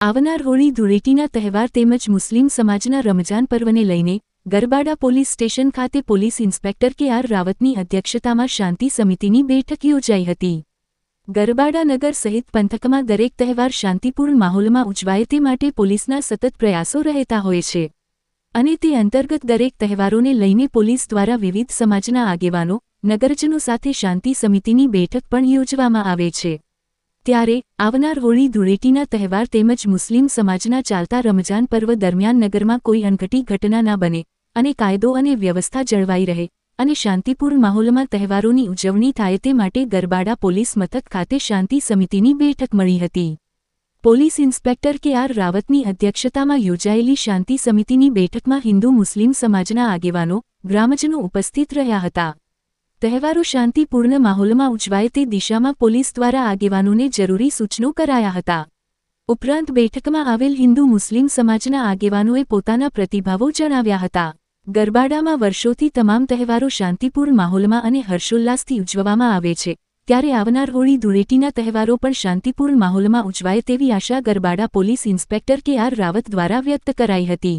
આવનાર હોળી ધૂળેટીના તહેવાર તેમજ મુસ્લિમ સમાજના રમજાન પર્વને લઈને ગરબાડા પોલીસ સ્ટેશન ખાતે પોલીસ ઇન્સ્પેક્ટર કે.આર. રાવતની અધ્યક્ષતામાં શાંતિ સમિતિની બેઠક યોજાઈ હતી. ગરબાડા નગર સહિત પંથકમાં દરેક તહેવાર શાંતિપૂર્ણ માહોલમાં ઉજવાય તે માટે પોલીસના સતત પ્રયાસો રહેતા હોય છે અને તે અંતર્ગત દરેક તહેવારોને લઈને પોલીસ દ્વારા વિવિધ સમાજના આગેવાનો નગરજનો સાથે શાંતિ સમિતિની બેઠક પણ યોજવામાં આવે છે. ત્યારે આવનાર હોળી ધૂળેટીના તહેવાર તેમજ મુસ્લિમ સમાજના ચાલતા રમજાન પર્વ દરમિયાન નગરમાં કોઈ અનઘટી ઘટના ના બને અને કાયદો અને વ્યવસ્થા જળવાઈ રહે અને શાંતિપૂર્ણ માહોલમાં તહેવારોની ઉજવણી થાય તે માટે ગરબાડા પોલીસ મથક ખાતે શાંતિ સમિતિની બેઠક મળી હતી. Police inspector કે.આર. રાવતની અધ્યક્ષતામાં યોજાયેલી શાંતિ સમિતિની બેઠકમાં હિન્દુ મુસ્લિમ સમાજના આગેવાનો ગ્રામજનો ઉપસ્થિત રહ્યા હતા. તહેવારો શાંતિપૂર્ણ માહોલમાં ઉજવાય તે દિશામાં પોલીસ દ્વારા આગેવાનોને જરૂરી સૂચનો કરાયા હતા. ઉપરાંત બેઠકમાં આવેલ હિન્દુ મુસ્લિમ સમાજના આગેવાનોએ પોતાના પ્રતિભાવો જણાવ્યા હતા. ગરબાડામાં વર્ષોથી તમામ તહેવારો શાંતિપૂર્ણ માહોલમાં અને હર્ષોલ્લાસથી ઉજવવામાં આવે છે, ત્યારે આવનાર હોળી ધૂળેટીના તહેવારો પણ શાંતિપૂર્ણ માહોલમાં ઉજવાય તેવી આશા ગરબાડા પોલીસ ઇન્સ્પેક્ટર કે.આર. રાવત દ્વારા વ્યક્ત કરાઈ હતી.